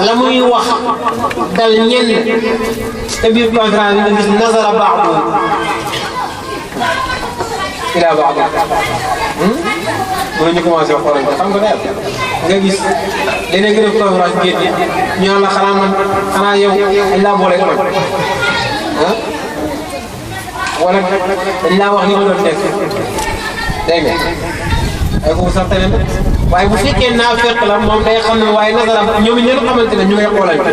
la muy wax dal ñenn te biir conférence bi nga gis nazara ba'du ila ba'd bu ñu commencé xoolante xam nga daal nga gis leneen nga def conférence génn ñu naan la xanaa yow dañ laa boole man ah wala dañ laa wax ni ma doon def dégg nga ay ko sax tamit waaye bu fekkee naafeq la moom day xam ne waaye nazara ñoom it ñoo xamante ne ñu ngay xoolante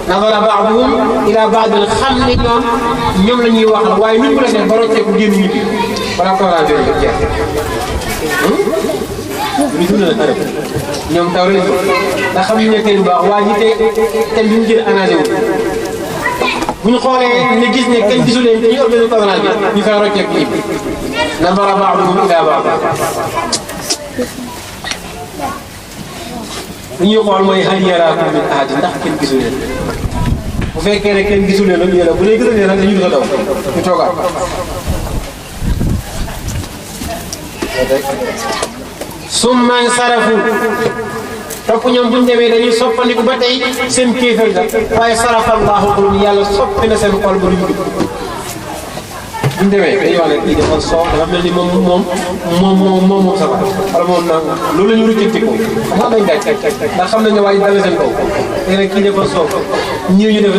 nazara ba'duhum ila ba'din xam ne ñoom la ñuy wax la waaye nu ñu ko defee ba rocceeku génn ñu bi balaa conférence bi jeex lu dul la arab ñoom taw lañ ko ndax xam ñu ne tey bu baax waa ñi tey thème bi mu jël analysé wu bu ñu xoolee ne gis ne kenn gisu leen dañuy organisé conférence bi ñu fay rocceeku ñibbi nazara ba'duhum ila ba'd lu ñuy xool mooy hal yaraakum min ahad ndax kenn gisu leen bu fekkee ne kenn gisu leen ñu la bu dee gisu leen nag dañuy daw ñu toogaat summa sarafu topp ñoom bu ñu demee dañuy soppandiku ba tey seen kéefar la waaye sarafa allahu qulubahum yàlla soppi na seen xol ba duñ dugg bu ñu demee dañuy wax ne kii dafa soof dafa mel ni moom safara wala moom nag loolu la ñu rëccante ko xam nga dañ daaj ndax xam nañ ne waaye dal seen kaw léegi nag kii dafa soof ñëw ñu def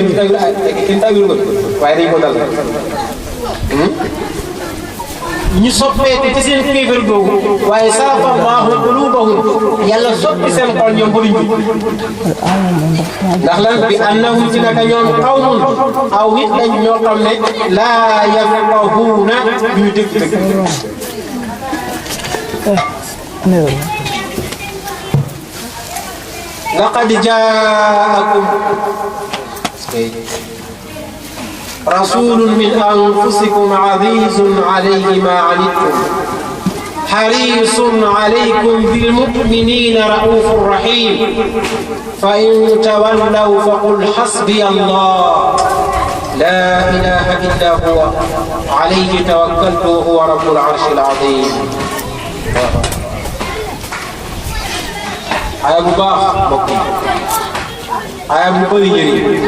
kenn tawul ko waaye dañ ko dal ñu soppeeku ci seen kéefar googu waaye sarafa allahu qulubahum yàlla soppi seen xol ñoom ba duñ dugg ndax lan bi annahum ci naka ñoom qawmun aw nit lañ ñoo xam ne laa yafqahuuna ñu dégg laqad jaakum رسول من أنفسكم عزيز عليه ما عنتم حريص عليكم بالمؤمنين رؤوف رحيم فإن تولوا فقل حسبي الله لا إله إلا هو عليه توكلت وهو رب العرش العظيم أيا أبو باخ أيا أبو بيجري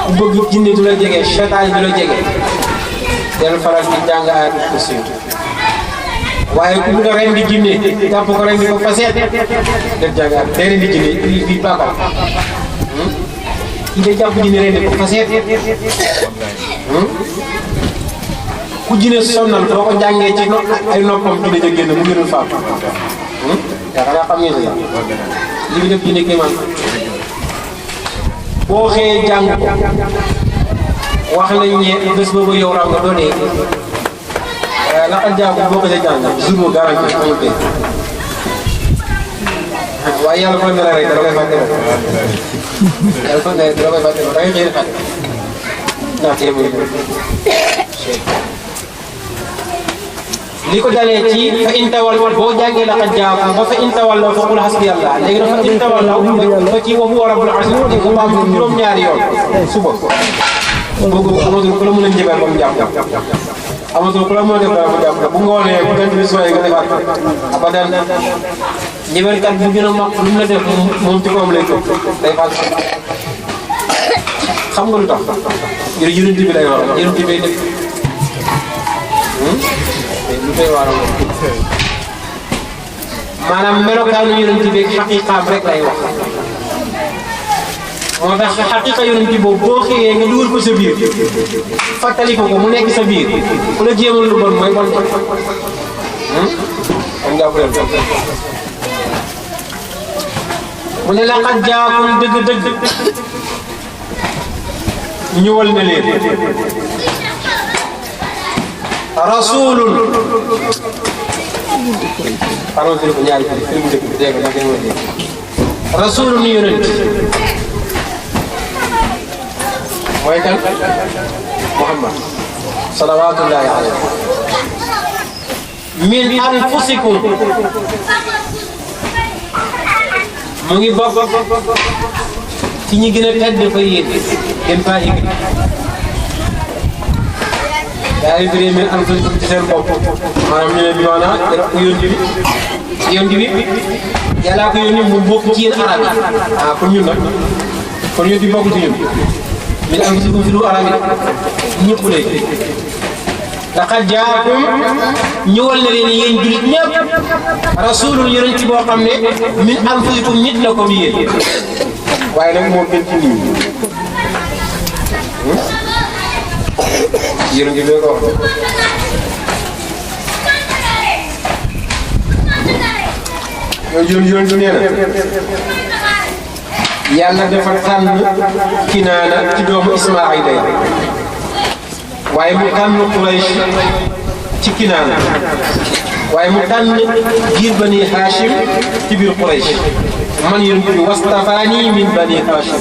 ku bëgg jinne du la jege seytaan du la jege del faral di jàng ayatul kursi waaye ku bëgg a rendi jinne jàpp ko rendi ko faseet def jàng ak day rendi jinne fii baakal kii day jàpp jinne rendi ko faseet ku jinne sonnal boo ko jàngee ci ay noppam jinne ja génn mu gënul faam yaakaar naa xam ngeen li bi def jinne kéemaan boo xëyee jàng ko wax nañ ne bés boobu yow raw nga doo dee laqad jaakum boo ko ca jàng jour boobu garanti amul benn waaye yàlla fa mel rek dara koy fàtte yàlla fa mel dara koy fàtte da ngay xëy fàtte ndax téeméer li ko dalee ci fa in tawallaw boo jàngee laqad jaakum ba fa in tawallaw fa qul hasbi Allah léegi nag fa in tawallaw ba ci wa huwa rabbul arshi di ko baam juróom-ñaari yoon suba boobu amatul ku la mën a njëbal ba mu jàpp amatul ku la mën a def dara mu jàpp bu ngoonee bu jant bi sooyee nga defaat abadan njëbalkat bu gën a mag lu mu la def moom ci koom lay toog day fàtt xam nga lu tax yonent bi lay wax yonent bi def lu koy waral maanaam melokaanu yonent bi ak xaqiqaam rek lay wax moo tax xaqiqa yonent boobu boo xëyee nga dugal ko sa biir fàttali ko mu nekk sa biir ku la jéemal lu bon mooy bon am nga ko mu ne laqad jaakum dëgg-dëgg ñëwal na leen rasulun pardon ko ñaari film dëkk bi dégg nga ngeen wone rasulun yonent mooy kan Muhammad salawatullahi alayhi min anfusikum mu ngi bokk ci ñi gën a tedd fa yéen gën faa yëg yaa ngi firee min anfusikum ci seen bopp maanaam ñu ne bi maanaam def ko yónni bi yoon bi yàllaa ko yónni mu bokk ci yéen arab yi kon ñun nag kon yéen di bokk ci ñun min anfusikum fi lu arab yi ñëpp lay laqad jaakum ñëwal na leen yéen julit ñëpp rasulun yonent boo xam ne min anfusikum nit la comme yéen waaye nag moo gën ci nit ñi yonent bi ko wax yonent nee na yàlla dafa tànn Kinaana ci doomu Ismaayila waaye mu tànn Quraysh ci Kinaana waaye mu tànn giir bani Haashim ci biir Quraysh man yonent bi wastafaani min bani Haashim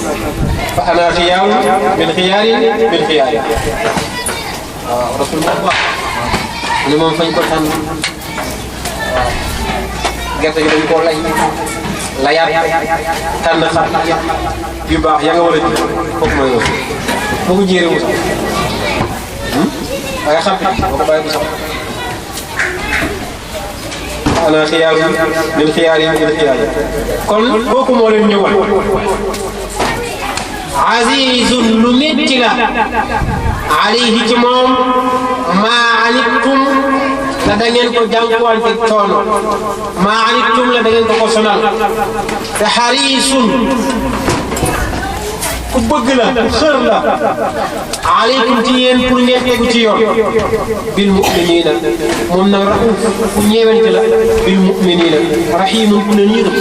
fa ana xiyaaru min xiyaarin min xiyaarin waaw rasulullah ne moom fañ ko tànn waaw gerte gi dañ koo layaat tànn xar yu baax ya nga war a ji foofu mooy loolu boo ko jéeree mu sax waaye xam boo ko bàyyi mu sax ana xiyaar min xiyaar yi min xiyaar yi kon kooku moo leen ñëwal azizun lu métti la alayhi ci moom maa anittum la da ngeen ko jànkuwante coono maa anittum la da ngeen ko sonal te xarisun ku bëgg la ku xër la alaykum ci yéen pour ngeen tegu ci yoon bil mu'minina moom nag rauf ku ñeewante la bil mu'minina rahimun ku leen yërëm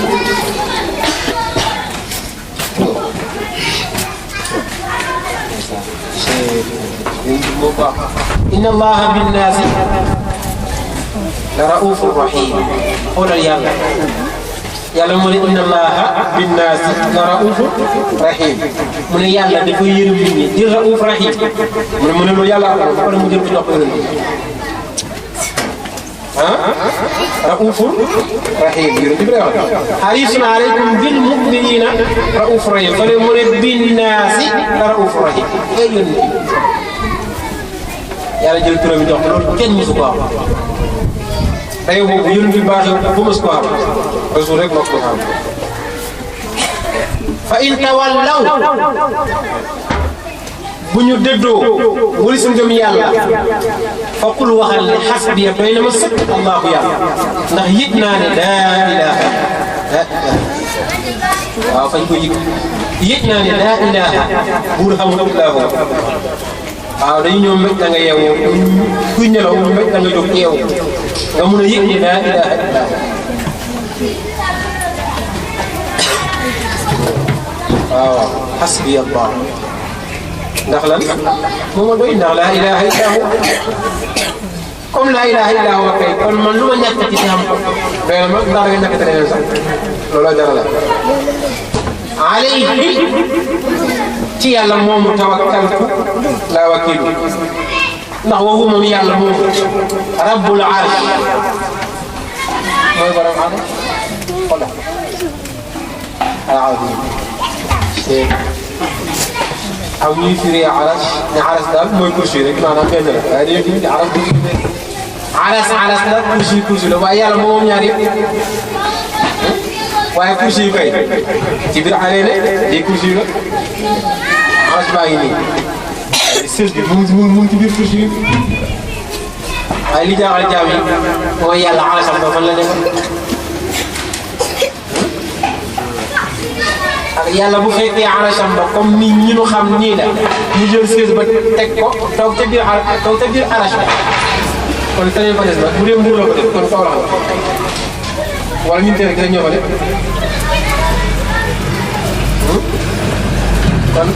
inna allaha binnaasi la raufur rahim xoolal yàlla yàlla mu ne inna allaha binnaasi la raufur rahim mu ne yàlla dafa yërëm nit ñi di rauf rahim mu ne loolu yàlla ko wala mu jël ko jox ko yërëm raufur rahim yërëm bi wax harisun alaykum bil mu'minina raufur rahim fa mu ne binnaasi la raufur rahim ngay yónni yàlla jël turam yi jox ko loolu kenn mësu ko am tey boobu yéen bi baaxee bu mës ko am rasul rek moo ko am fa in tawallaw bu ñu dëddoo wali su ngëm yàlla fa qul waxal ne xasbiya doy na ma sëkk allahu yàlla ndax yëg naa ne laa ilaha waaw fañ ko yëg naa ne laa ilaha buur xamul illaa huwa waaw dañu ñëw mbéj da nga yeewoo kuy nelaw mbéj da nga jóg yeewu nga mun a yëg ni laa ilaha illallah waaw xasbi allah ndax lan moo ma doy ndax laa ilaha illa hu comme laa ilaha illa hu kay kon man lu ma ñàkk ci xam ko doy na ma ndax da nga ñàkk te leneen sax looloo dara la alayhi ci yàlla moomu tawakkaltu laa wakiilu ndax waxu moom yàlla moomu rabbul arsh mooy borom arsh xoolal al-azim aw ñuy firee arsh ne arsh daal mooy kursi rek maanaam benn la waaye dañuy dindi arsh la kursi la waaye yàlla moom ñaar yëpp waaye kursi yu kay ci biir xale ne day kursi yu la arsh baa ngi nii sës bi mu ngi ci biir kursi yu waaye li jaaxal jaam yi mooy yàlla arsham ba fan la nekk ak yàlla bu fekkee arsham ba comme ni ñu xam nii la ñu jël sës ba teg ko toog ca biir arsh ba kon teneen fa des ba bu dee mbuur la ko def kon kaw la wala ñun tey rek ñoo fa def kon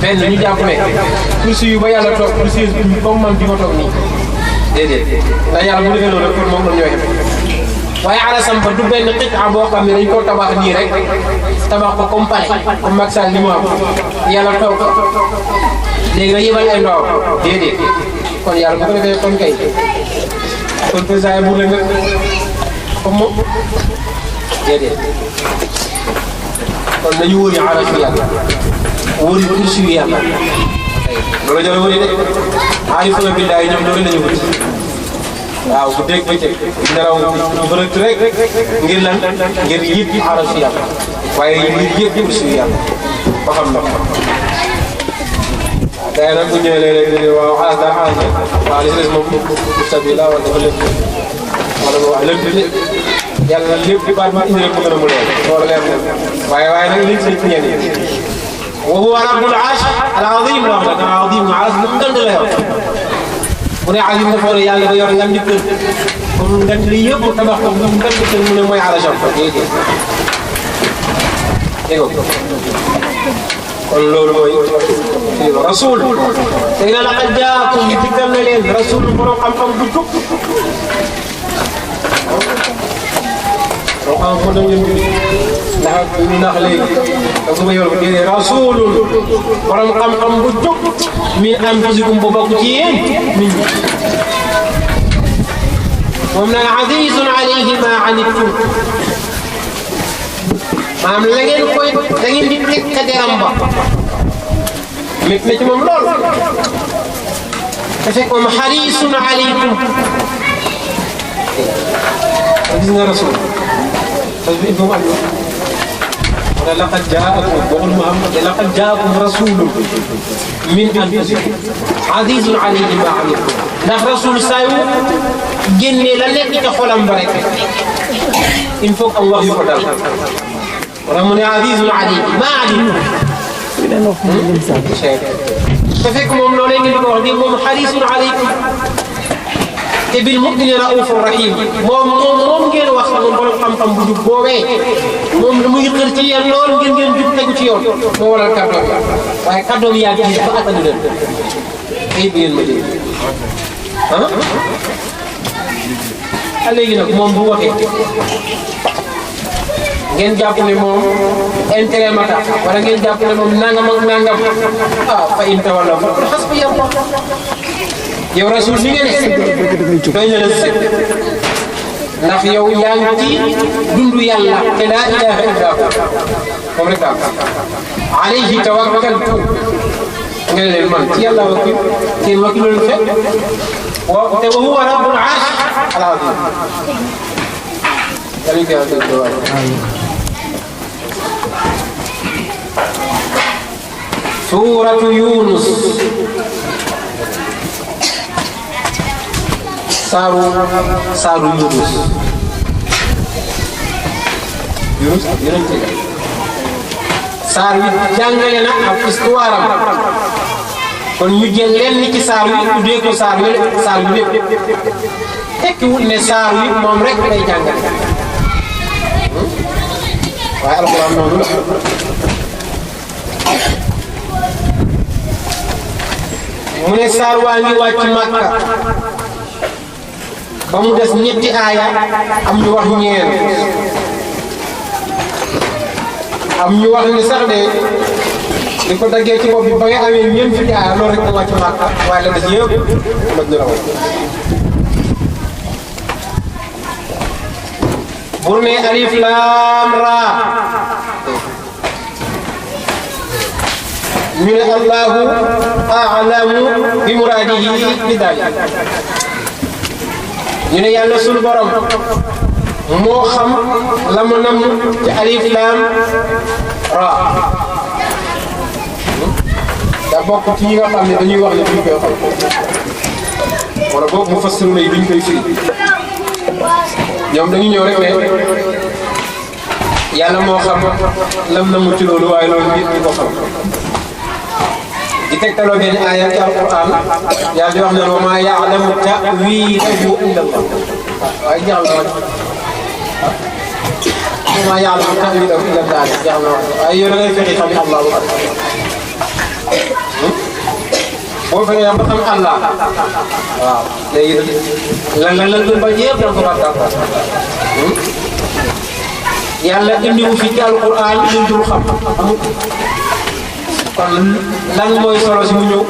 benn ñu jàpp ne kursi yu ba yàlla toog kursi yu comme man bi ma toog nii déedéet ndax yàlla bu defee loolu kon moom la ñoo yem waaye arasam ba du benn xicca boo xam ne dañ koo tabax nii rek tabax ko comme palais comme Macky Sall li mu am yàlla toog léegi nga yebal ay ndaw déedéet kon yàlla bu ko defee kon kay kon président yi bu la nga comme moom déedéet kon nañu wëri arasu yàlla wëri kursi yu yàlla loolu jëla wëri de aarifuna billaahi ñoom loolu lañu wëri waaw bu dégg bëccëg nelaw bërët rek ngir lan ngir yëpp arasu yàlla waaye yëpp kursi yàlla ba xam na day nag bu ñëwee léeg-léeg waaw xaalis daa xaalis waaw li si des moom sabila wala dafa lépp wala wax lépp yàlla lépp baat ma indi rek mu gën a mu leer loolu leer na waaye nag liñ sëñ ñenn yi wa huwa rabbul arsh al azim la wax al azim arsh lu ngand la yor bu ne azim dafa war a yàlla da yor ngand di kër comme ngand li yëpp tabax ko ngand kër mu ne mooy arasham ko déedéet dégg nga kon loolu mooy rasul te na laqad jaakum dikkal na leen rasul borom xam-xam bu jub borom xam-xam dañ leen ndax ñu nax léegi da ma yor ko déedéet rasulun borom xam-xam bu jub min anfusikum bu bokk ci yéen nit ñi moom nag azizun alayhi ma anittum maanaam la ngeen koy da ngeen di teg ka deram ba métti na ci moom lool te fekk moom xarisun alaykum gis nga rasul parce que il faut wala laqad jaakum waxul Muhammad laqad jaakum rasulun min anfusikum azizun alayhi ma anittum ndax rasul saa yu génnee la nekk ca xolam ba rek il faut que Allah yu ko dal wala mu ne azizun alayhi ma anittum te fekk moom loolee ngeen di ko wax nii moom xarisun alaykum te bil mu'minina raufur rahim moom ngeen wax moom borom xam-xam bu jub boobee moom lu muy xër ci yéen lool ngeen jub tegu ci yoon moo waral kàddoom waaye kàddoom yaa gis ba attanu leen ay bi ngeen ma dégg ah léegi nag moom bu waxee ngeen jàpp ne moom intérêt ma tax wala ngeen jàpp ne moom nangam ak nangam ah fa in tawallaw fa hasbi Allah yow rasul li nga ne doy na la sëkk ndax yow yaa ngi ci dundu yàlla te laa ilaha illa hu moom rek daal alayhi tawakkaltu nga ne leen man ci yàlla wakil seen wakiloolu fekk te wa huwa rabbul arsh al azim Suratu Yunus saaru Yunus ak yonent la saar wi jàngale na ak histoire am kon ñu jël leen ci saar wi tuddee ko saar wi lépp tekkiwul ne saar wi moom rek lay jàngale waaye alxuraan noonu la mu ne saar waa ngi wàcc Makka ba mu des ñetti aaya am ñu wax ñeen am ñu wax ne sax de li ko daggee ci bopp bi ba nga amee ñeent fukki aaya loolu rek da wàcc Makka waaye la des yëpp mën na raw bur ne alif laam raa ñu ne allahu a'lamu bi muraadihi bi daalik ñu ne yàlla sunu borom moo xam la mu nam ci alif laam raa da bokk ci ñi nga xam ne dañuy wax ne duñ koy xam wala boobu mu fassiru yi duñ koy firi ñoom dañu ñëw rek ne yàlla moo xam lam na mu ci loolu waaye loolu nit ñi ko xam di tegtaloo benn aaya ci alquran yàlla di wax ne wa maa ya'lamu ta'wiilahu illa Allah waaye jeexal na wa maa ya'lamu ta'wiilahu illa Allah jeexal na waaye yow da ngay fexe xam Allah bu baax boo fekkee ba xam Allah waaw léegi lan ba yëpp da nga ko war a d'accord yàlla indiwu fi ci alquran lu dul xam amul kon lan mooy solo si mu ñëw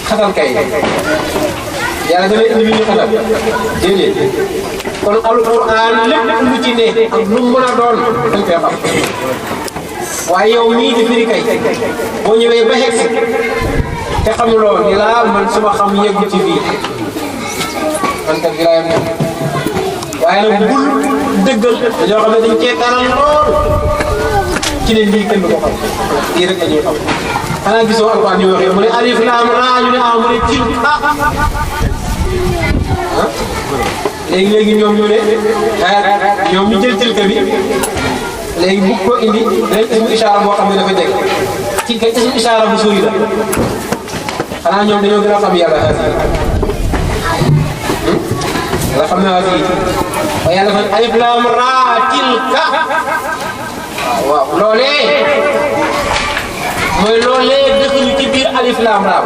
xatal kay yàlla dana indi lu ñu xatal déedéet kon alquran lépp lu ci ne ak lu mu mën a doon dañ koy xam waaye yow mii di firi kay boo ñëwee ba xegsi te xamuloo ni laa man suma xam yeggu ci fii man kat wilaayam ne waaye nag bul dëggal dañoo xam ne dañ cee taral lool ci ne lii kenn du ko xam lii rek la ñuy xam xanaa gisoo alquran ñu waxee mu ne alif laam raa ñu ne ah mu ne tilka léegi ñoom ñu ne ñoom ñu jël tilka bi léegi bu ko indi dañ ismu ishaara boo xam ne dafa jeg tilka ismu ishaara bu sori la xanaa ñoom dañoo gën a xam yàlla la xam naa si waaye yàlla dafa alif laam raa tilka waaw loolee mooy loolee dëkk ñu ci biir alif laam raa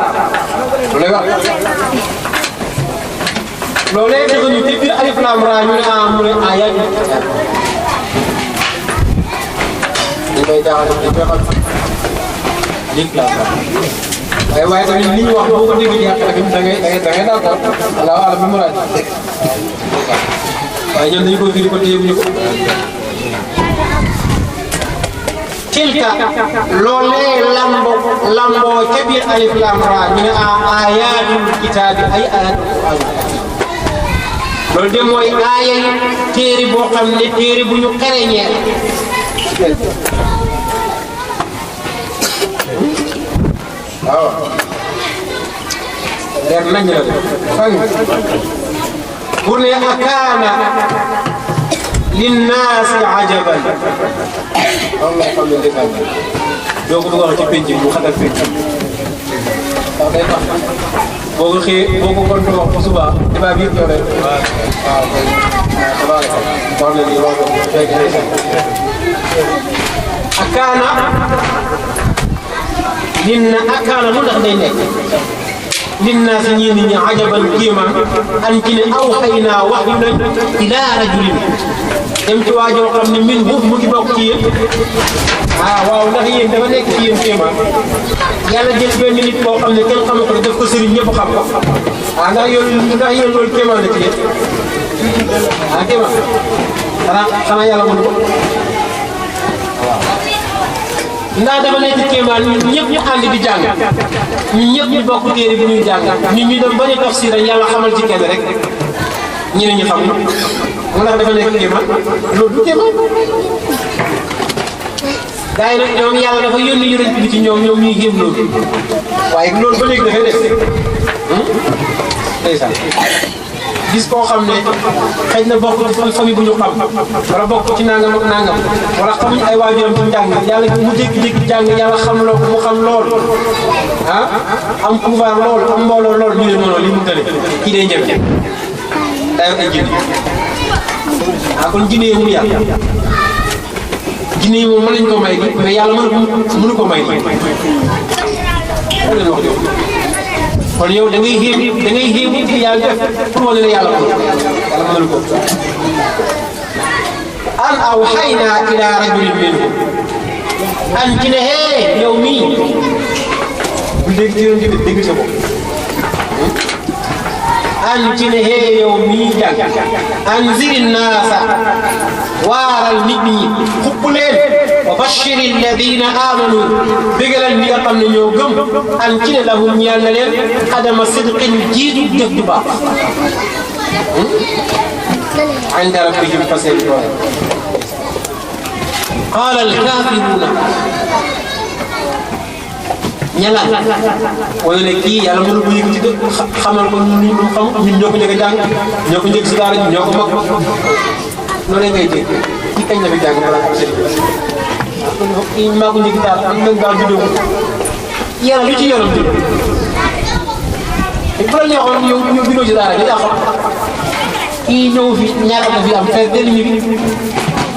loolee wax loolee dëkk ñu ci biir alif laam raa ñu ne ah mu ne ah yaa ngi dañ koy jaaxal dañ koy xam alif laam raa waaye tamit li ñu wax boo ko déggee yàq tamit da ngay d'accord allahu alam bi mu raaj waaye ñoom dañu koy firi ko téye bu ñu ko tilka loolee lamboo ca biir alif laam raa ñu ne ayatul kitaabi ay ayatul loolu de mooy aaya yi téere boo xam ne téere bu ñu xereñee waaw leer nañ la fang pour ne akaana linnaasi ajaban Allah xam ne defal doo ko wax ci penc bu xatal penc waaw day tax boo ko xëyee boo ko kontu wax bu suba débat bi yëpp yow rek waaw kay tabaar na ni wax ko fekk akaana akaana lu ndax day nekk linnaasi ñii nit ñi ajaban kéemaan an ci ne aw xëy naa wax yu nañ ilaa rajulin dem ci waajoo xam ne min buuf mu ngi bokk ci yéen waaw ndax yéen dafa nekk ci yéen kéemaan yàlla jël benn nit boo xam ne kenn xamu ko def ko sëriñ ñëpp xam ko ndax yéen loolu kéemaan la ci yéen kéemaan xanaa yàlla mënu ko ndax dafa nekk kéemaan ñun ñëpp ñu ànd di jàng ñun ñëpp ñu bokk téere bi ñuy jàng ñun ñu dem ba ñu tafsir yàlla xamal ci kenn rek ñeneen ñi xam mu ndax dafa nekk kéemaan loolu du kéemaan gars yi nag ñoom yàlla dafa yónni yonent bi ci ñoom ñuy géem loolu waaye loolu ba léegi dafay des ndeysaan gis koo xam ne xëy na bokk ci famille bu ñu xam wala bokk ci nangam ak nangam wala xamuñ ay waajuram ci njàng yàlla mu jékki-jékki jàng yàlla xam loo ko mu xam lool am pouvoir lool am mbooloo lool ñu ne noonu li mu tële kii day njëkk dayoo ay jinne kon jinne yi mu yàlla jinne yi moom mën nañu ko may mais yàlla mënu ko may kon yow da ngay xéem ci yàlla def pour wane ne yàlla mënul ko an awxaynaa ilaa rajulin minhum an ci ne hee yow mii bu dégg ci yoon bi dégg sa bopp an ci ne hee yow mii jàng anziri naasa waaral nit ñi xupp leen wa bashiri alladina amanu bégalal ñi nga xam ne ñoo gëm an ci ne lahum ñeel na leen xadama sidqin jiitu dëgg du baax inda rabbihim fa seen doole qaala alkaafiruuna ñalaan wala ne kii yàlla mënu ko yëg ci dëkk xamal ko ñun ñu xam ñun ñoo ko njëkk a jàng ñoo ko njëkk si daara ñun ñoo ko mag noonu ngay dégg ci kañ la fi jàng balaa am sëriñ kii maa ko njëkk daara am nañ daal juddoo yàlla lu ci yoonam judd bu la neexoon yow juddoo ci daara nga jàpp kii ñëw fi ñaata la fi am fees benn mi bi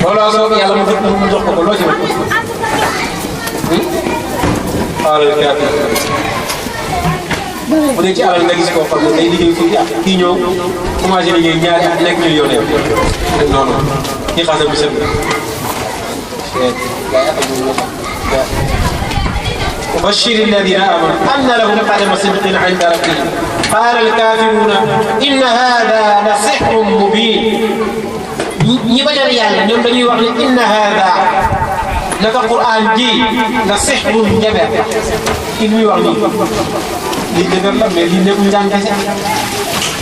looloo soog yàlla mu jox ko loo ci wax xaaral kaafir bu dee ci alal nga gis koo xam ne day liggéey fukki at kii ñëw commencé liggéey ñaari at nekk millionnaire noonu kii xasal bi sëb وبشر الذين آمنوا أن لهم قدم صدق عند ربهم قال الكافرون إن هذا لسحر مبين يبدل يعني ñoom dañuy wax ne إن هذا naka Qur'an ji la sihrun jabar ki muy wax nii lii dëgër la mais lii nekkul njàng kese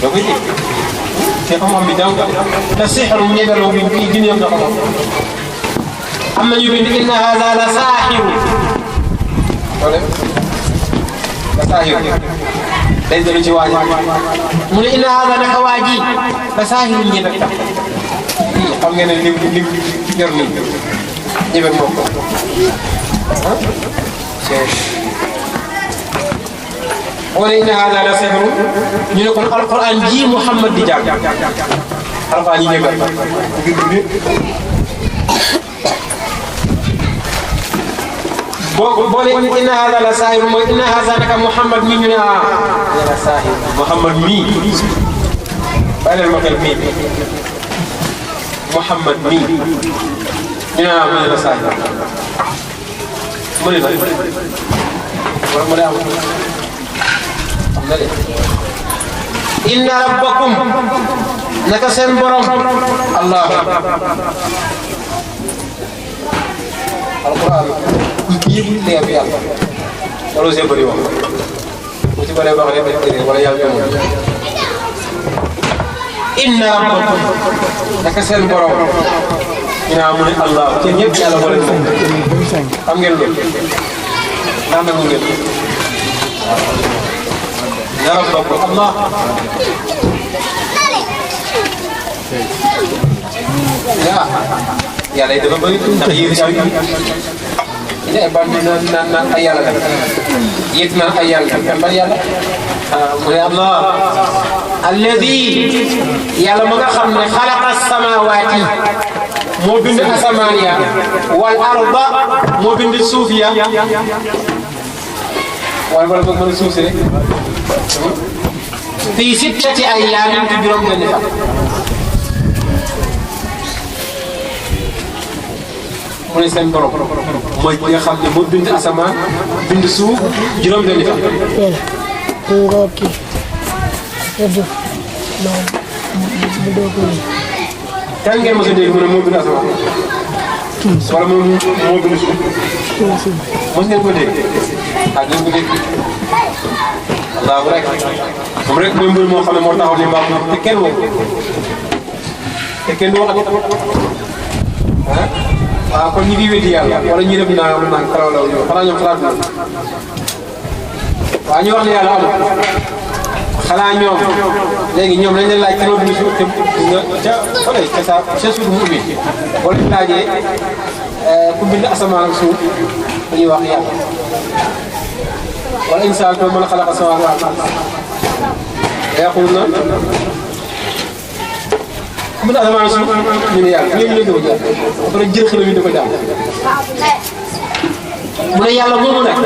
doo koy dégg te xam-xam bi jàng te sixru ñegaloo bi fii gën yam na xam am nañu bind inna hada la saaxiru wala la saaxiru day dellu ci waaji mu ne inna hada naka waaji la saaxiru ñegal tax xam ngeen ne li yor nii ñegal mbokk wala inna hada la sihru ñu ne kon alquran ji Muhammad di jàng alquran yi ñegal boo ne inna hada la sahir mooy inna hada naka Muhammad mi ñu ne la sahir Muhammad mi bàyyi leen ma xel mii Muhammad mi ñu ne mu ne la sahir mu ne la wala mu ne am inna rabbakum naka seen borom allah alquran yëpp leer yàlla wala see bëri wax bu ci bëree wax rek wala yàlla moom inna rabbakum naka seen borom ñu naa mu ne allah te ñëpp yàlla moo leen moom xam ngeen loolu ndax nangu ngeen ya rabbakum allah yàlla yi dafa bëri ndax yéen si ne ban naan ay yàlla def yéet naan ay yàlla def ban yàlla mu ne allah alladi yàlla ma nga xam ne xalaqa samawaati moo bind asamaan ya wal arda moo bind suuf ya wala wala boog mën a suuf si rek fii sittati ayyaamin ci juróom benn fan mu ne seen borom mooy ki nga xam ne moo bind asamaan bind suuf juróom benn fan. ngoo kii rëdd moom mu doog a kan ngeen mos a dégg mu ne moo bind asamaan wala moom moo bind suuf mos ngeen ko dégg ah ngeen ko dégg allahu rek moom rek mooy mbir moo xam ne moo taxaw ni mbaa te kenn woo te kenn du wax ah waaw kon ñi ngi wéddi yàlla wala ñi def naa lu naan karaw law ñëw xanaa ñoom xalaat na waaw ñu wax ne yàlla amul xanaa ñoom léegi ñoom lañ leen laaj ci loolu suuf te nga ca fële ca sa suuf mu ubbi wala ñu laajee ku bind asamaan ak suuf dañuy wax yàlla wala insaan ko mën a xalaat asamaan ak yaqul na ku bind asamaan ak suuf ñu ne yàlla ñoom ñu ne ko jàpp après jël xel mi di ko jàpp mu ne yàlla moomu nag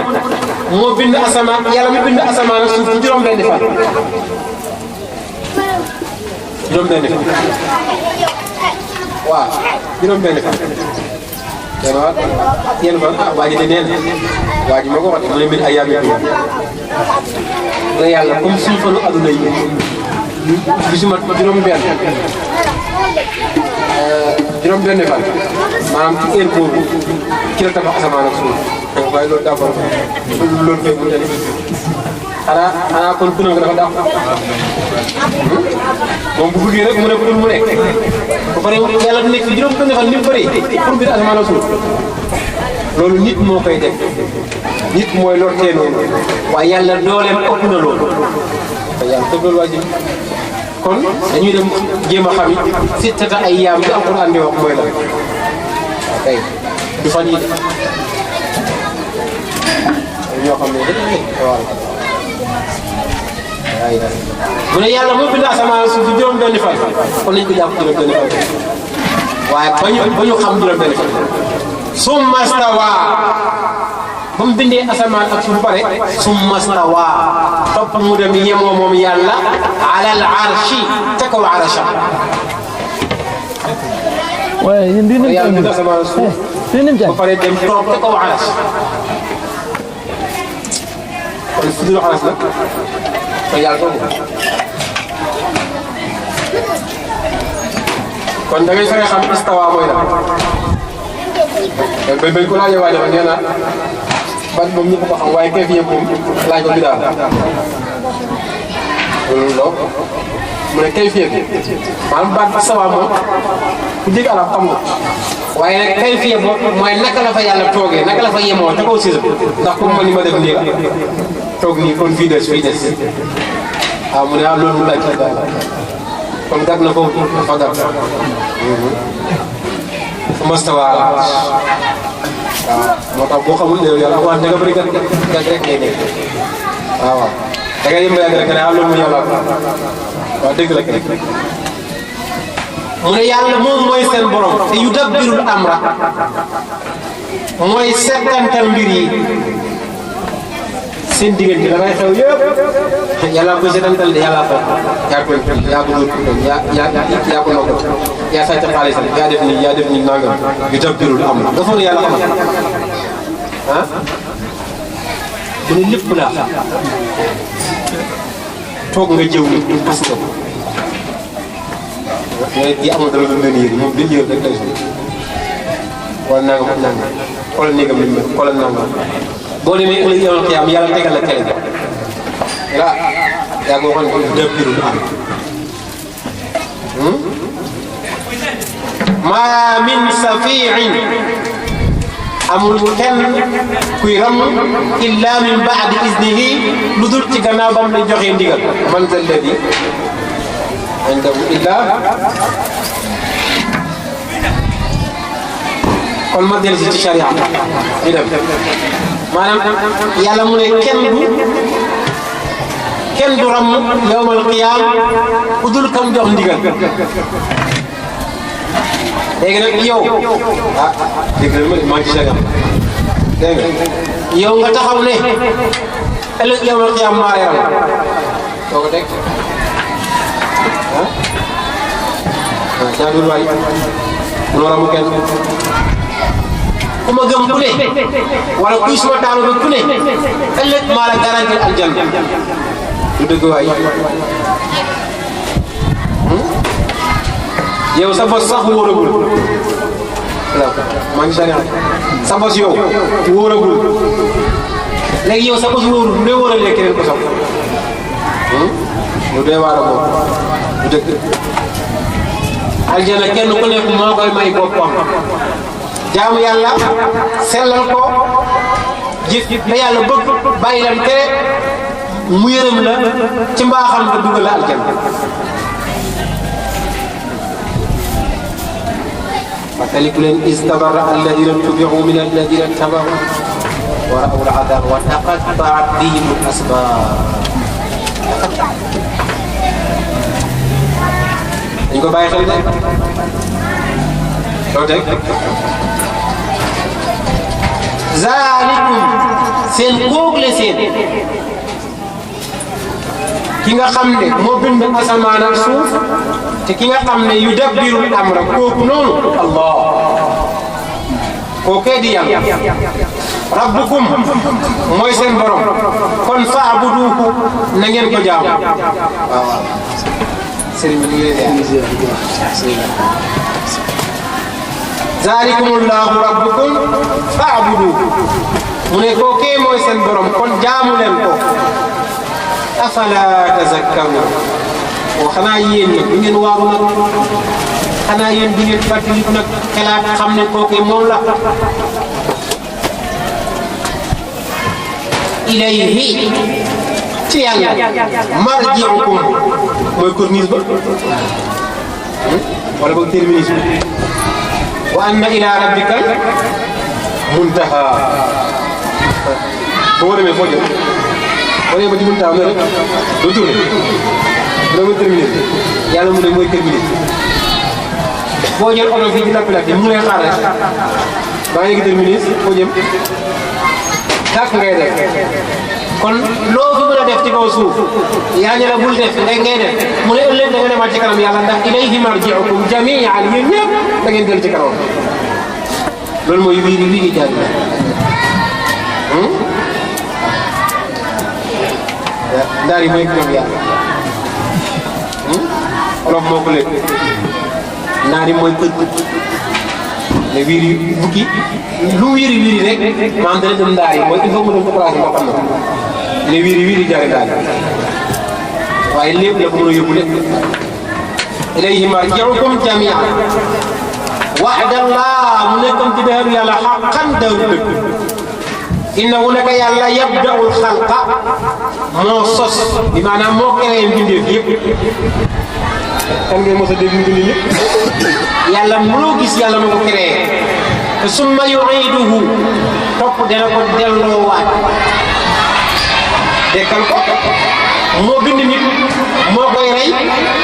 moo bind asamaan yàlla mi bind asamaan ak suuf ci juróom-benni fan juróom-benni fan waaw juróom-benni fan yéen fan ah waa ji de neen waa ji ma ko waxee mu ne mbir ay yàgg mu ne yàlla comme suñu fanu adduna yi gisuma juróom-benn juróom-benni fan maanaam ci heure boobu ci la tabax asamaan ak suuf waaye loolu d'accord loolu fekk mu ne xanaa kon duna nga dafa dàq moom bu bëggee rek mu ne ko dul mu nekk ba pare yàlla nekk fi juróom-benni fan ni mu bëree pour biir asamaan ak suuf loolu nit moo koy def nit mooy lortee noonu waaye yàlla dooleem ëpp na loolu yàlla tëb loolu waa ji kon dañuy dem jéem a xam it sittata ayyaam bi alquran di wax mooy la waaw kay du fan yi ñoo xam ne waaw mu ne yàlla moo bind asamaan suuf si juróom-benni fan kon nañ ko jàpp juróom-benni fan waaye ba ñu xam juróom-benni fan summa stawaa ba mu bindee asamaan ak suuf pare summa stawaa topp mu dem yemoo moom yàlla alal arshi ca kaw arasha waaye yéen lii yàlla bind asamaan ak suuf ba pare dem toog ca kaw arash kon fu dul arash la kon yàlla toogu kon da ngay fexe xam istawa mooy la bañ ko laajee waa jafe nee na ban moom ñëpp ko xam waaye kay fi yëpp moom laaj ko bi daal loolu mu ne kay fiye maanaam baat bi sawa moom ku dégg arab xam nga waaye nag kay fiye boobu mooy naka la fa yàlla toogee naka la fa yemoo ca kaw sisam ndax comme man ni ma def nii la toog nii kon fii des waaw mu ne ah loolu mu laaj kon gàtt na foofu dafa gàtt mastawa waaw moo tax boo xamul ne yàlla wax dëgg bëri gàtt rek ngay nekk waaw da ngay yëngu yàgg rek ne ah loolu mu yàlla waaw dëgg la kay mu ne yàlla moom mooy seen borom te yudabbirul amra mooy settantal mbir yi seen diggante dafay xew yëpp yàlla koy settantal de yàlla ko yaa ko yaa ko nokk yaa sàcc xaalisam yaa def nii nangam yudabbirul amra dafa ne yàlla xamal ah mu ne lépp laa toog nga jëw ni as nga ko mais di amul dara lu mel ni yéen moom dañuy yëg rek lay suuf wala nangam ak nangam xoolal néegam li mu mel xoolal nangam boo demee ëllëg yow xiyaam yàlla tegal la télé ah yaa ngi waxoon yudabbirul amra maa min safiin amul kenn kuy ram illa min baadi iznihi lu dul ci gannaaw ba mu lay joxee ndigal man zal ladi indahu illa kon ma dellu si ci charia ñu dem maanaam yàlla mu ne kenn du ram yawmal qiyaam ku dul kam jox ndigal léegi nag yow ah dégg nga maa ngi ci charia dégg nga yow nga taxaw ne ëllëg yawmal qiyaam maa lay ram doo ko teg ah jaaduwul waay munoo ramu kenn ku ma gëm ku ne wala kuy suma taalu ba ku ne ëllëg maa la garanti aljanna du dëgg waay yow sa bos sax wóoragul maa ngi sariya sa bos yow wóoragul léegi yow sa bos wóorul lu dee wóoralee keneen ko sax lu dee waar a moom du dëgg aljanna kenn ku nekk moo koy may boppam jaamu yàlla sellal ko jëf la yàlla bëgg bàyyi lam tere mu yërëm la ci mbaaxam nga dugal la aljanna fataliku leen istabarra alladina tubiu min alladina tabau wa ra'aw al-adab wa taqatta'at bihim al-asbab dañ ko bàyyi xel de doo teg zaalikum seen koogle seen ki nga xam ne moo bind asamaan ak suuf te ki nga xam ne yudabbirul amra kooku noonu allah kookee di yàlla rabbukum mooy seen borom kon fa'buduhu na ngeen ko jaamu waaw sëriñ bi zalikumullahu rabbukum fa'buduhu mu ne kookee mooy seen borom kon jaamu leen ko afala tazakkarun oo xanaa yéen nag du ngeen waaru nag xanaa yéen du ngeen fàttaliku nag xelaat xam ne kookee moom la ilayhi ci yàlla marji'ukum mooy corniche ba wala boog terminus bi wa anna ila rabbikal muntaha boo demee foo jëm boo demee ba ci muntaha ne rek doo tourné bu mooy terminus yàlla mu ne mooy terminus boo jël oto fii ci lappilati mu ngi lay xaar rek baa ngi terminus foo jëm tàkk ngay def kon loo fi mën a def ci kaw suuf yaa ñu la bul def rek ngay def mu ne ëllëg da nga demaat ci kanam yàlla ndax ilayhi marji'ukum jamii'an yéen ñëpp da ngeen del ci kanam loolu mooy wiiri wiiri jaay ndaar yi mooy kanam yàlla olof moo ko lépp naar yi mooy pëj mais wiiri bukki lu wiiri wiiri rek maanaam dana dem ndaar yi mooy il faut mu dem ci place boo xam ne wiiri wiiri jaay ndaar yi waaye lépp la ko mën a yóbbu lépp ilayhi marji'ukum jami'an wa'dallah mu nekkoon ci dëgg yàlla haqqan dëgg innahu naka yàlla yabda'ul xalqa moo sos bi maanaam moo créé mbindeef yëpp kan ngeen mos a dégg mbindi yëpp yàlla mënoo gis yàlla moo ko créé te summa yu'iduhu topp dana ko delloowaat dekkal ko moo bind nit moo koy rey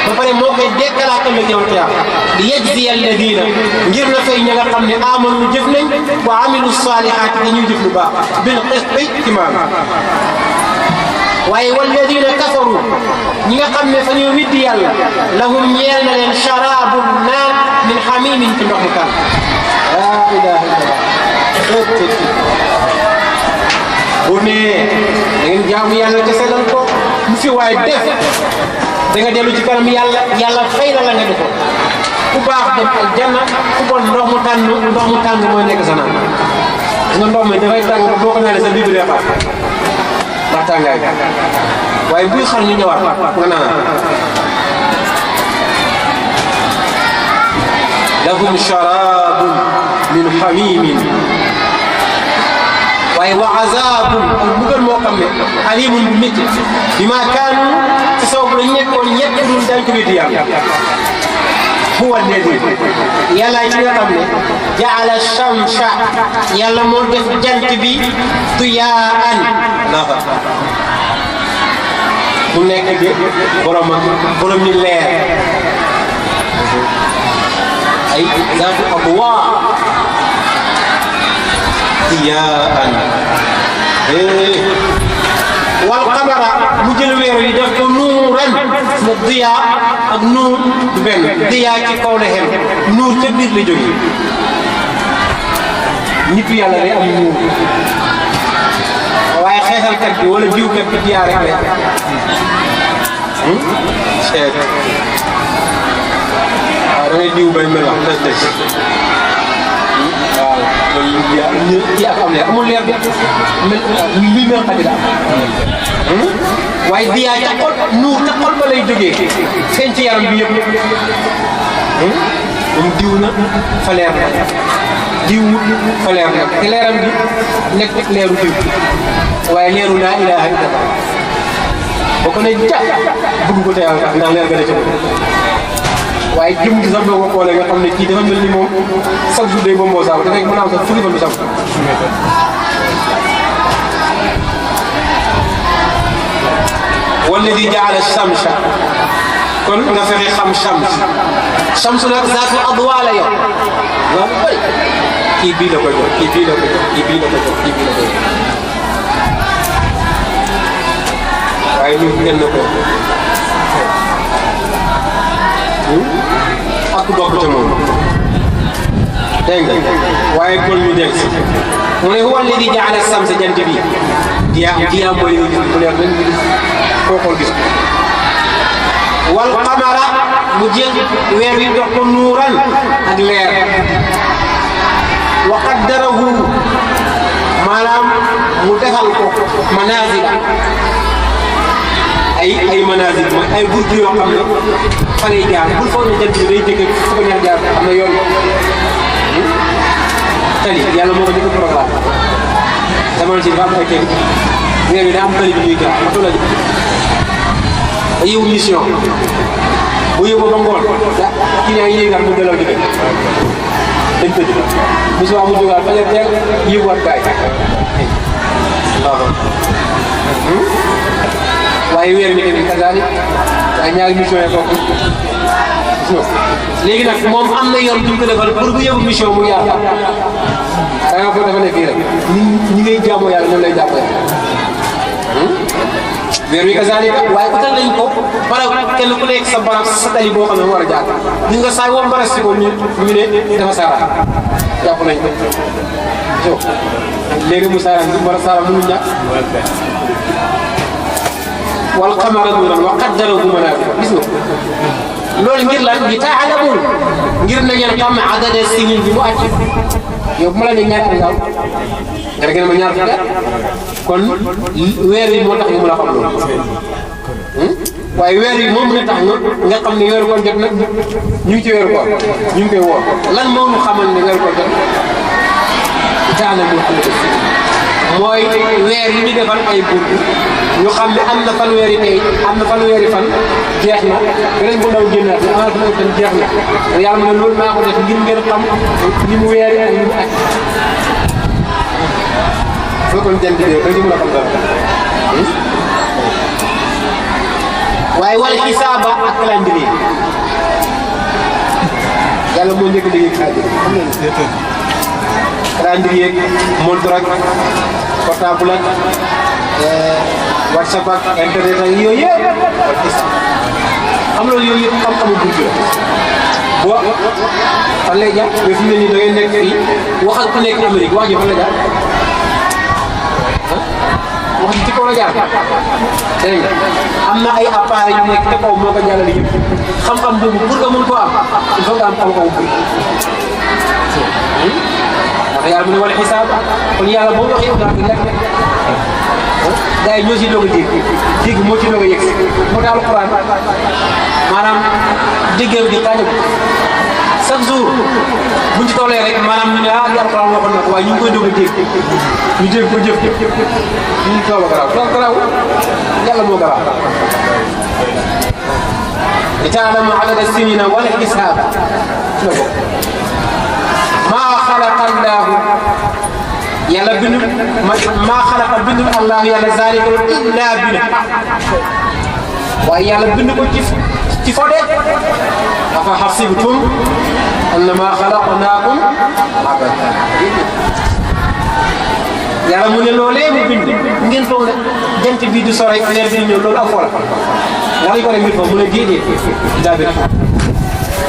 ba pare moo koy dekkalaat ëllëg yow qiyaam li yajziya alladina ngir na fay ña nga xam ne amanu jëf nañ wa amilu saalihaati dañuy jëf lu baax bil qisti ci maanaam waaye walladina kafaru ñi nga xam ne fa ñoo widdi yàlla lahum ñeel na leen sharabun naan min xamimin ci ndox mu tàng laa ilaha illallah bu ne da ngeen jaamu yàlla te sellal ko mu fi waaye def da nga dellu ci kanam yàlla fay la nga defoon ku baax dem aljanna ku bon ndox mu tàng mooy nekk sa naan nga ndox mi dafay tàng boo ko naanee sa biir bi xaar ndax tàngaay waaye buy xar ñu ñëwaat nga naan lahum sharabun min hamimin waaye wa azabun ak mbugal moo xam ne alimun bu métti bi ma kaanu ci sababu la nekkoon ñett dul dañ ko wéddi yàlla huwa alladi yàlla ci nga xam ne jaala shamsa yàlla moo def jant bi diyaan nafa mu nekk di borom ñu leer ay zaatu adwa diyaan wal qamara mu jël weer yi def ko nuuran na diyaa ak nuur du benn diyaa ci kaw la xem nuur ca biir la jóge nitu yàlla day am nuur waaye xeexalkat bi wala jiwkat bi diyaa rek la seet waaw da ngay diw bay mel wax des waaw loolu ci ak am leer amul leer bi li mel xadi la waaye diyaa ca xol nuur ca xol ba lay jógee feeñ ci yaram bi yëpp moom diw na fa leer na diw fa leer na te leeram bi nekk leeru diw waaye leeru laa ilaaha illallah boo ko ne ja bëgg ko te yàlla ndax leer ga da ca waaye jëm gi sax boo ko xoolee nga xam ne kii dafa mel ni moom chaque jour day bomboo saabu dafay mën a am sax fukki fan du saabu walladi jaala shamsa kon nga fexe xam shams nag zaatu adwa la yow waaw bu bëri kii bii la ko jox kii bii la ko jox kii bii la ko jox kii bii la ko jox waaye ñun ngeen na ko ak bokk ca moom dégg nga waaye kon ñu del si mu ne huwa alladi jaala shamsa jant bi diyaa mooy li mu leer nañ koo xool gis wal qamara mu jël weer wi dox ko nuuran ak leer wa qaddarahu maanaam mu defal ko manazil ay manazil mooy ay burdu yoo xam ne fa lay jaar bul foog ne jant bi day jëkk fu ko neex jaar am na yoon tali yàlla moo ko njëkk programme jamono ci dafa am ay teg weer wi daa am tali bi ñuy jaar oto la yow mission bu yóbboo ba ngoon client yi yéegal mu delloo ci dañ tëj mission mu jógaat fajar teel yóbbuwaat gaay waaye weer wi tamit kasaani waaye ñaari mission yi bokk léegi nag moom am na yoon duñ ko defal pour bu yóbbu mission mu yaatu da nga foog dafa ne fii rek ñi ngay jaamoo yàlla ñoom lay jàppale weer wi kazaalika waaye utal nañ ko barab kenn ku nekk sa barab sa tali boo xam ne war a jaar gis nga saa woon baras si ko ñu ne dafa saara jàpp nañ ko so léegi mu saara bi war a saara mënu ñàkk wal qamara nuuran wa qaddarahu manaazila gis nga loolu ngir lan li taalamu ngir na ngeen xam adada sinin bi mu àcc yow bu ma la ne ñaata nga am nga ngeen ma ñaar fukki at kon weer wi moo tax ñu mën a xam loolu waaye weer yi moom mën a tax nga xam ne weeru koor jot nag ñu ngi ci weeru koor ñu ngi koy woor lan moo ñu xamal ne weeru koor jot jaana moo ko def mooy weer yi ñu defal ay bunt ñu xam ne am na fanweeri tey am na fanweeri fan jeex na beneen bu ndaw génnaat na amaat na fan jeex na yàlla mu ne loolu maa ko def ngir ngeen xam ni mu weeri ak ni mu aj soo kon jant bi rek ñu mën a xam dara waaye wala xisaaba ak calendrier yàlla moo njëkk a liggéey calendrier montre ak portable ak WhatsApp ak internet ak yooyu yëpp xam loolu yooyu yëpp xam-xamu bunt la boo fan lay jàpp mais fi mu ne nii da ngay nekk fii wax ak ku nekk Amérique wax ji fan la jaar wax ji ci kaw la jaar dégg nga am na ay appareils yu nekk te kaw moo ko jàllale yëpp xam-xam boobu pour nga mën koo am il faut nga am xam-xamu bunt ndax yàlla mu ne wala xisaab kon yàlla boo waxee naa ko lekk gars yi ñoo si doog a dégg moo ci doog a yegg moo tax alquran maanaam déggeem gi tànn chaque jour buñ ci tollee rek maanaam ñu ne ah li alquran waxoon na ko waaye ñu ngi koy doog a dégg ñu dégg ko jëf ñu kaw a garaaw kaw garaaw yàlla moo garaaw li taalamu adada sinina wal xisaab ci la bokk maa xalaqa allahu yàlla bindu maa xalaqa bindul allahu yàlla zaalika illa bil waaye yàlla bind ko ci fode afa xasibtum annama xalaqnaakum abathan yàlla mu ne loolee mu bind ngeen foog ne jant bii du sore leer bi ñëw loolu ak foola nga lañ ko ne mbir fa mu ne déedéet daabir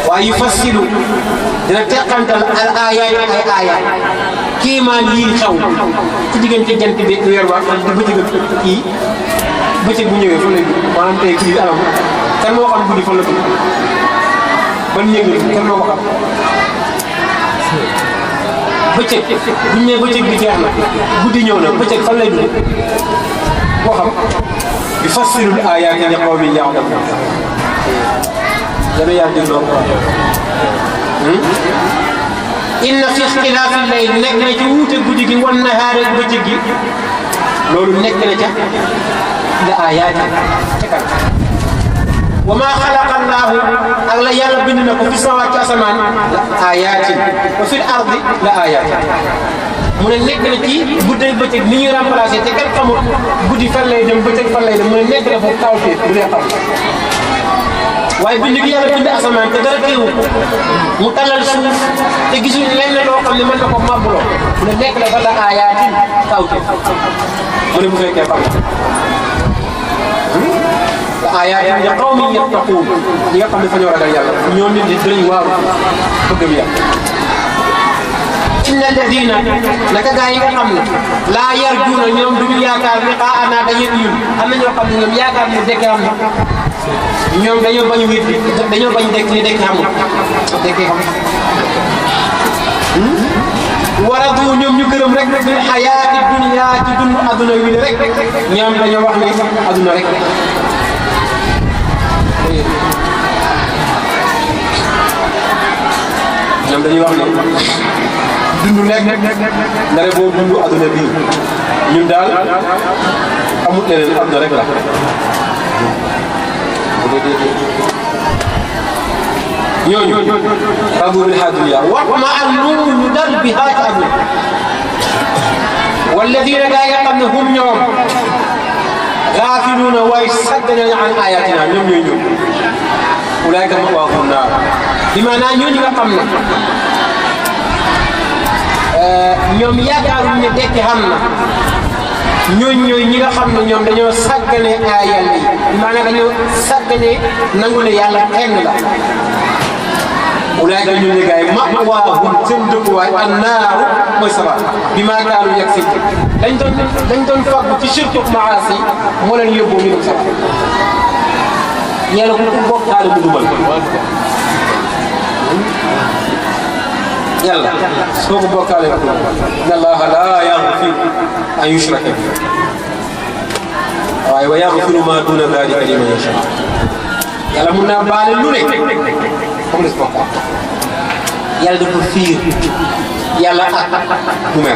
waaye yufassilu dina teqantal al aayaat ay aayaat kiimaan yii xew ci diggante jant bi weer ba di bëccëg kii bëccëg bu ñëwee fan lay dugg maanaam tey kii anam kan moo xam guddi fan la dugg ban néeg la kan moo ko xam bëccëg bu ñu nee bëccëg bi jeex na guddi ñëw na bëccëg fan lay dugg koo xam yufassilu al aayaat li qawmin ya'lamuun dana yaa dégloo ko inna fi ixtilaafi layl nekk na ci wuute guddi gi wan nahaar ak bëccëg gi loolu nekk na ca la aayaat ca kan wa maa xalaqa allaahu ak la yàlla bind na ko fi samawaat ci asamaan la aayaatin wa fil ardi la aayaatin mu ne nekk na ci guddi ak bëccëg ni ñuy remplacé te kenn xamul guddi fan lay dem bëccëg fan lay dem mu ne nekk na foofu kawteef bu dee xam waaye bind gi yàlla bind asamaan te dara teewu mu talal suuf te gisuñ lenn loo xam ne mën na ko màbbuloo mu ne nekk na fa la aayaatin kawteef mu ne bu fekkee xam la aayaatin li qawmin yattaquun ñi nga xam ne fa ñoo ragal yàlla ñoom nit ñi dinañ waaru bëgg bi yàlla inna alladina naka gaa yi nga xam ne laa yarjuuna ñoom duñu yaakaar liqaa'anaa dañuy ñun am na ñoo xam ne ñoom yaakaar ne dekk am na ñoom dañoo bañ wéet bi dañoo bañ dekk ni dekk xamul dekk xam wara du ñoom ñu gërëm rek bil xayaati dunya ci dund adduna wi rek ñoom dañoo wax ne adduna rek ñoom dañuy wax ne dund nekk ndare boo dund adduna bii ñun daal amut leneen adduna rek la ñooñu radu bil dunya wa ma'annu ñu dal bi haati adduna walladina gaa yi nga xam ne hum ñoom gaafiluuna waaye saggane an ayatina ñoom ñooy ñëw ulaayka ma'waahum naar bi maanaam ñooñu nga xam ne ñoom yaakaaruñ ne dekki xam na ñooñu ñooy ñi nga xam ne ñoom dañoo saggane ay yàlla yi maanaam dañoo saggane nangu ne yàlla kenn la ulaayka ñooñu gaay ma'waahum seen dëkkuwaay annaaru mooy safara bi maa kaanu yaksibuun dañ doon fàggu ci shirku maasi moo leen yóbbu ñu dem safara yàlla ku bokkaale bu dugal yàlla soo ko bokkaale bu inna allaha laa yaghfiru an yushraka bihi waaye waaye wa yaghfiru ma duna dhalika liman yasha yàlla mun naa baale lu ne comme les bokkaat yàlla dafa fiir yàlla ak du mer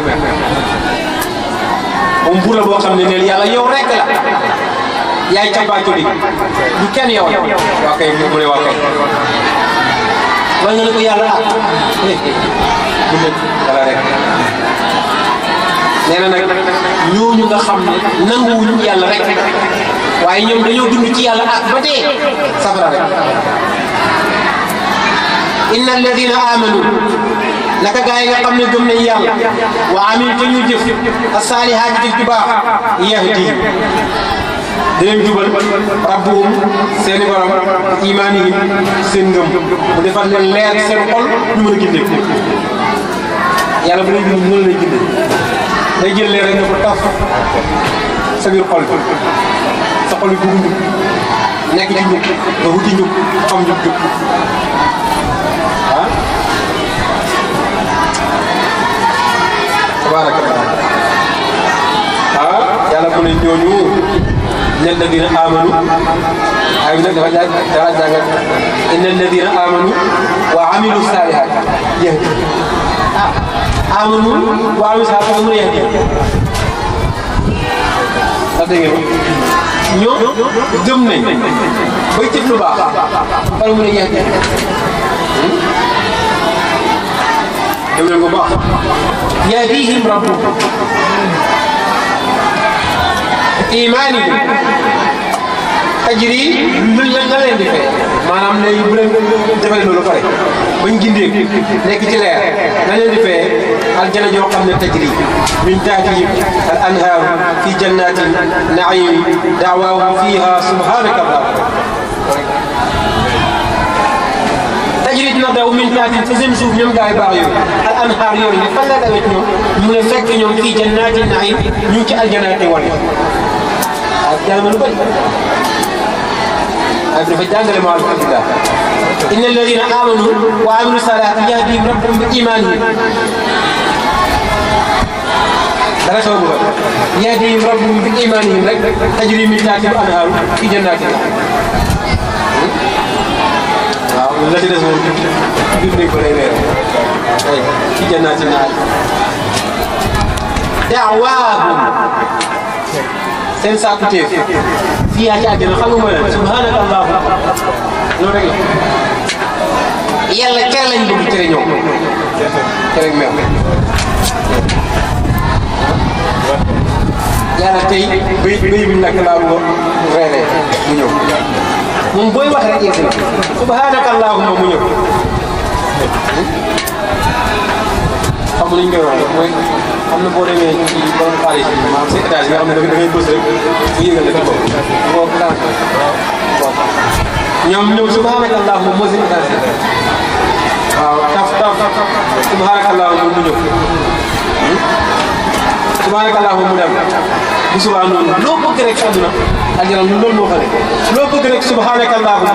moom buur la boo xam ne neen yàlla yow rek la yaay cappaacoli du kenn yow waa kay mu ne waa kay wala nga ne ko yàlla ak du ne dara rek nee na nag ñooñu nga xam ne nanguwuñu yàlla rek waaye ñoom dañoo dund ci yàlla ak ba dee safara rek inna alladina amanu naka gaa yi nga xam ne gëm nañ yàlla wa amil te ñu jëf as-saalihaat jëf ju baax yahdi dinañ jubal rabbuhum seeni borom imaanihim seen ngëm mu defal leen leer seen xol ñu mën a gindee yàlla bu lay gindi mën lay gindee day jël leer rek ne ko taf sa biir xol bi sa xol bi bugg njub nekk ci njub nga wuti njub xam njub jub tabaraka yàlla mu ne ñooñu inna alladina amanu ay bi nag dafa dara jàngat inna alladina amanu wa amilu salihat yahdi amanu wa amilu salihat mu ne yahdi ndax dégg ngeen ñoo gëm nañ bay jëf lu baax wala mu ne yahdi dem leen ko baax yahdihim rabbuhum imaanihim tajri lu la leen di fay maanaam ne bu leen defee loolu pare bañ gindee nekk ci leer la leen di fay aljana joo xam ne tajri min tahtihim al anhaaru fi jannati naim da'waahum fiha subhanaka allahumma tajri dina daw min tahtihim fa seen suuf ñoom gaay baax yooyu al anhaar yooyu fan la dawee ci ñoom mu ne fekk ñoom fii jannati naim ñu ci aljanaati wala jàng lu bëri ay dafa jàngale ma alhamdulillah inna alladina amanu wa amilu salihati yahdihim rabbuhum bi imanihim dara xew bu yahdihim rabbuhum bi imanihim rek tajri min tahtihim al-anhaaru fi jannatin waaw la ci des moom biir nañ ko lay leer ay fi jannatin da'waahum seen sàkkuteef fii yaa ci àddina xam nga mooy lan subhanaka allahumma loolu rek la yàlla kere lañ bëgg tere ñoom kere meew yàlla tey béy bi nag laa bëgg a reeree mu ñëw moom booy wax rek yegg na subhanaka allahumma mu ñëw xam nañ koy waxee mooy xam na boo demee ci borom xaalis bi maanaam si étage bi nga xam ne da ngay bës rek mu yëgal la ko boobu daal ñoom ñëw subhanaka allahumma moo seen étage waaw taf subhanaka allahumma mu ñëw subhanaka allahumma mu dem bu subaa noonu loo bëgg rek àdduna ak yaram loolu moo fa nekk loo bëgg rek subhanaka allahumma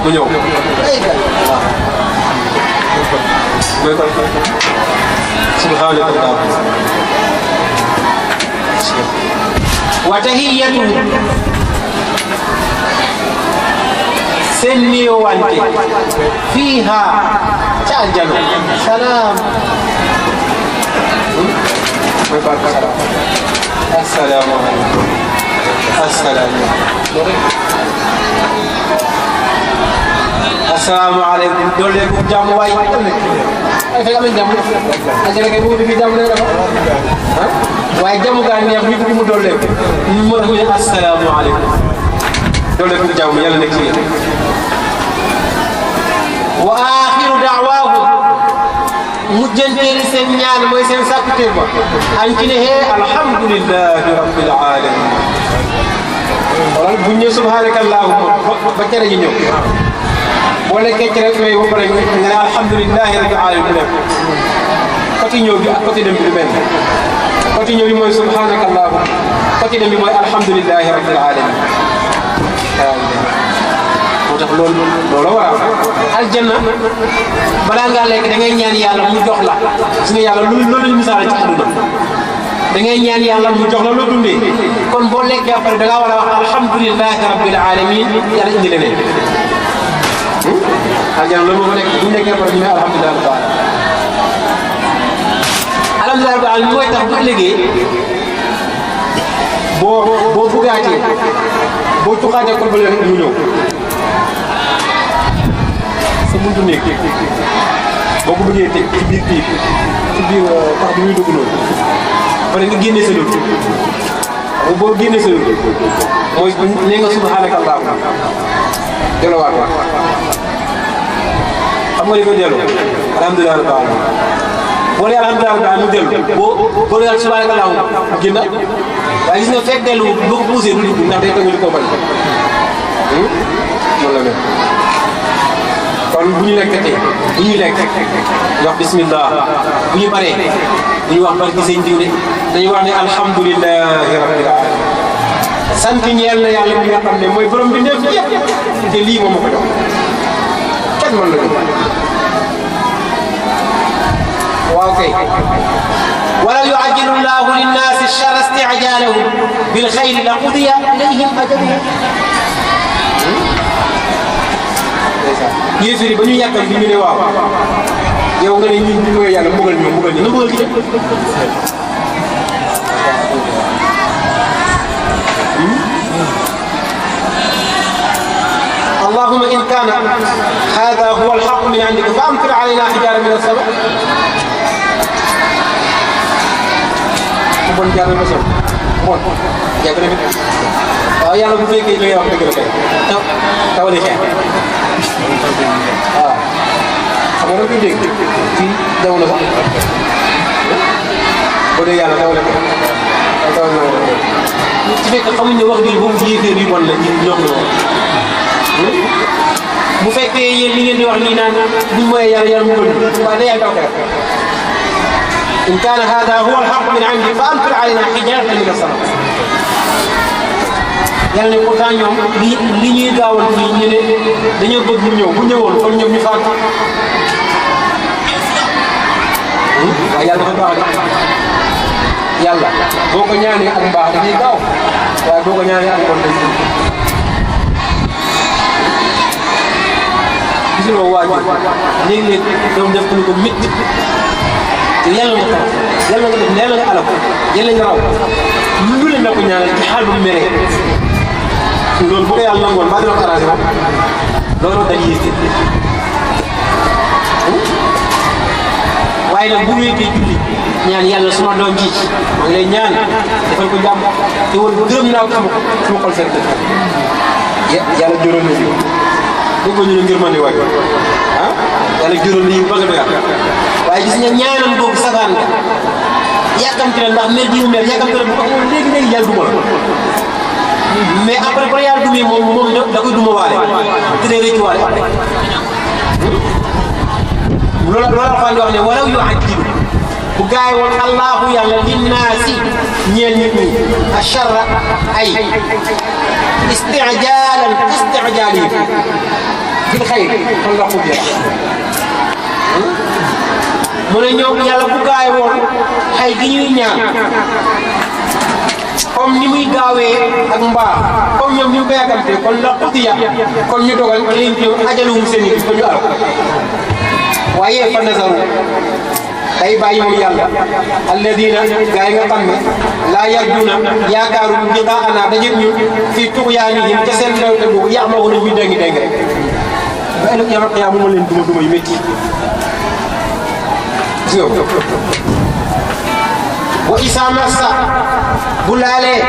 mu ñëw waaw mooy kon subhanaka allahumma wa tahiyyatuhum seen nuyuwante fiiha ca aljana salaam mooy baatu salaam assalaamu aleykum assalaamu aleykum doole ko jàmm waay ay fekk am nañ jàmm ajana kay bu fi jàmm ne dafa waaye jàmm gaa neex ñu bëgg mu doole ko moo tax ñu ne assalaamu aleykum doole ko jàmm yàlla nekk ci yéen wa axiru da'waahum mujjanteeli seen ñaan mooy seen sàkkute ba an ci ne hee alhamdulillahi rabbil alamin wala buñ ne subhanaka allahumma ba cere ji ñëw boo lekkee cere yooyu ba pare nga ne alhamdulillahi rabbil alamin côté ñëw bi ak côté dem bi du benn côté ñëw bi mooy subhanaka allahumma côté dem bi mooy alhamdulillahi rabbil alamin moo tax loolu war a am aljanna balaa ngaa lekk da ngay ñaan yàlla mu jox la gis nga yàlla loolu lañu misaale ci àdduna da ngay ñaan yàlla mu jox la loo dundee kon boo lekkee après da ngaa war a wax alhamdulilahi rabbil alamin yàlla indi leneen aljana loolu moo fa nekk bu ñu nekkee après ñu ne alhamdulilah rabbil alamin alhamdulilah rabbil alamin mooy tax bu ëllëgee boo bugaatee boo tuxaatee kon ba léegi mu ñëw sa buntu néeg boo ko bëggee teg ci biir kii ci biir pax bi muy dugg noonu pare nga génne sa dugg boo génne sa dugg mooy nee nga subhanaka allahumma delluwaat xam nga li koy delloo alhamdulilah rabbil alamin boo nee alhamdulilah rabbil alamin mu dellu boo nee subhanaka allahumma mu génn waaye gis nga fekk dellu boo ko poussé du dugg ndax day tegu li ko bañ noonu la mel kon bu ñu lekkatee bu ñuy lekk ñu wax bismillah bu ñu paree bu ñu wax barki sëñ diw de dañuy wax ne alhamdulilahi rabbil alamin sant ñeel na yàlla mi nga xam ne mooy borom bi ndef yëpp te lii moom ma ko jox kenn mën la ko waaw kay walaw yu'ajjilu llahu linnaasi sharra isti'jaalahum bil xayri la qudiya ilayhim ajaluhum yéefiri ba ñu yàggal bi ñu ne waaw yow nga ne ñun ñu mooy yàlla mbugal ñu na mbugal gi اللهم إن كان هذا هو الحق من عندك فأمطر علينا حجارة من السماء bon jaar na so bon yàgg na fi waaw yàlla bu fekkee li ngay wax dëgg la kay taw li xeex waaw xam nga da koy dégg fii daw na sax boo dee yàlla taw la kay taw na ci fekk xamuñ ne wax bi boobu yéeféer yu bon la ñu ñoom la bu fekkee yéen li ngeen di wax nii naan buñ mooy yàlla mu gën waaye day yàlla taw kay إن كان هذا هو الحق من عندي فأمطر علينا حجارة من السماء yàlla ne pourtant ñoom li ñuy gaawal fii ñu ne dañoo bëgg mu ñëw bu ñëwoon kon ñoom ñu faatu waaye yàlla dafa baax yàlla boo ko ñaanee ak mbaax dafay gaaw waaye boo ko ñaanee ak bon dañ gis nga waa ji léeg-léeg doom def ko lu ko métti te yàlla nga taw yàlla nga def yàlla nga alal yàlla nga raw lu leen la ko ñaanal ci xaal bu mu meree loolu bu ko yàlla nangoon maa dina ko arrangé moom loolu dañuy yéeste waaye nag bu wéetee julli ñaan yàlla suma doom ji maa ngi lay ñaan defal ko jàmm te woon gërëm naa ko suma xol seen dëkk yàlla juróom na fi bëgg ñu ne ngir mën waay ah yàlla juróom na yi ba nga doyal waaye gis nga ñaanam boobu sagaan nga yàkkamti la ndax mer ji mu mer yàkkamti la bu ko xamoon léegi yàlla duma la mais après ba yàlla dumee moom da koy duma waale te day rëcc waale loolu Alxuraan wax ne walaw yu'ajjilu bu gaay woon allahu yàlla linnaasi ñeel nit ñi asharra ay isti'jaalan isti'jaalihim bil xayr kon la xubiya mu ne ñoom yàlla bu gaay woon xay gi ñuy ñaan comme ni muy gaawee ak mbaax comme ñoom ni mu ko yàkkamtee kon la xubiya kon ñu dogal leen ci ajaluhum seen yi ko ñu alko waaye fa nazaru day bàyyi moom yàlla alladina gaa yi nga xam ne laa yarjuna yaakaaru liqaa'anaa dajeeg ñu fii tughyaanihim ca seen ndawte boobu ya'mahuuna ñu déngi rek ba ëllëg yawmal qiyaama ma leen duma yu métti gis nga wa isaa massa bu laalee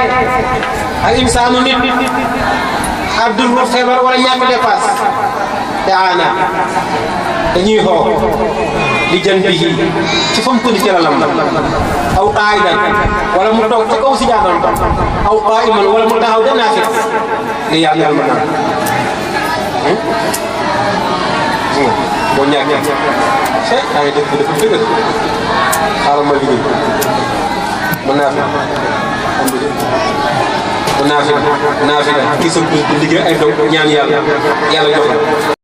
al insaanu nit abdul feebar wala ñàkk dépasse daana dañuy xoo li jën bi ci fa mu tëdd ci lalam aw qaa'idan wala mu toog ca kaw si jaadam aw qaa'iman wala mu taxaw dem naa fi li yàlla ma naan boo ñàkkee daa ngi def dafa dëgër xaaral ma liggéey mën naa fi mën naa fi kii sa liggéey ay doom ñaan yàlla jox la